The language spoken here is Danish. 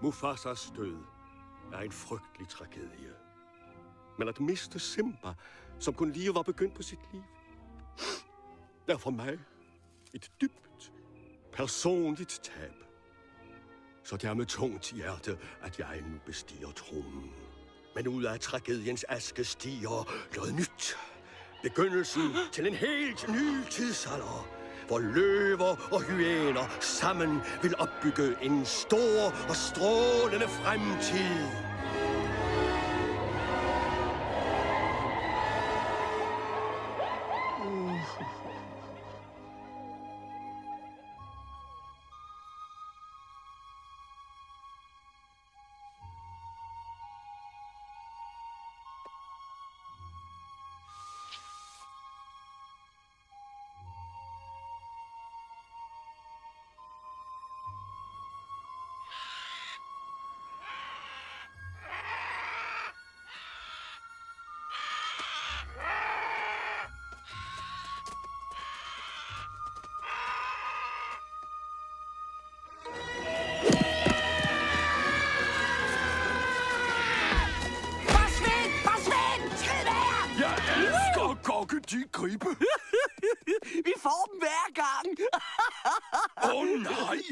Mufasas død er en frygtelig tragedie. Men at miste Simba, som kun lige var begyndt på sit liv, er for mig et dybt, personligt tab. Så det er med tungt hjerte, at jeg nu bestiger tronen. Men ud af tragediens aske stiger noget nyt. Begyndelsen til en helt ny tidsalder, hvor løver og hyæner sammen vil opbygge en stor og strålende fremtid. Gokke, de gribe. Vi får dem hver gang. Åh, nej!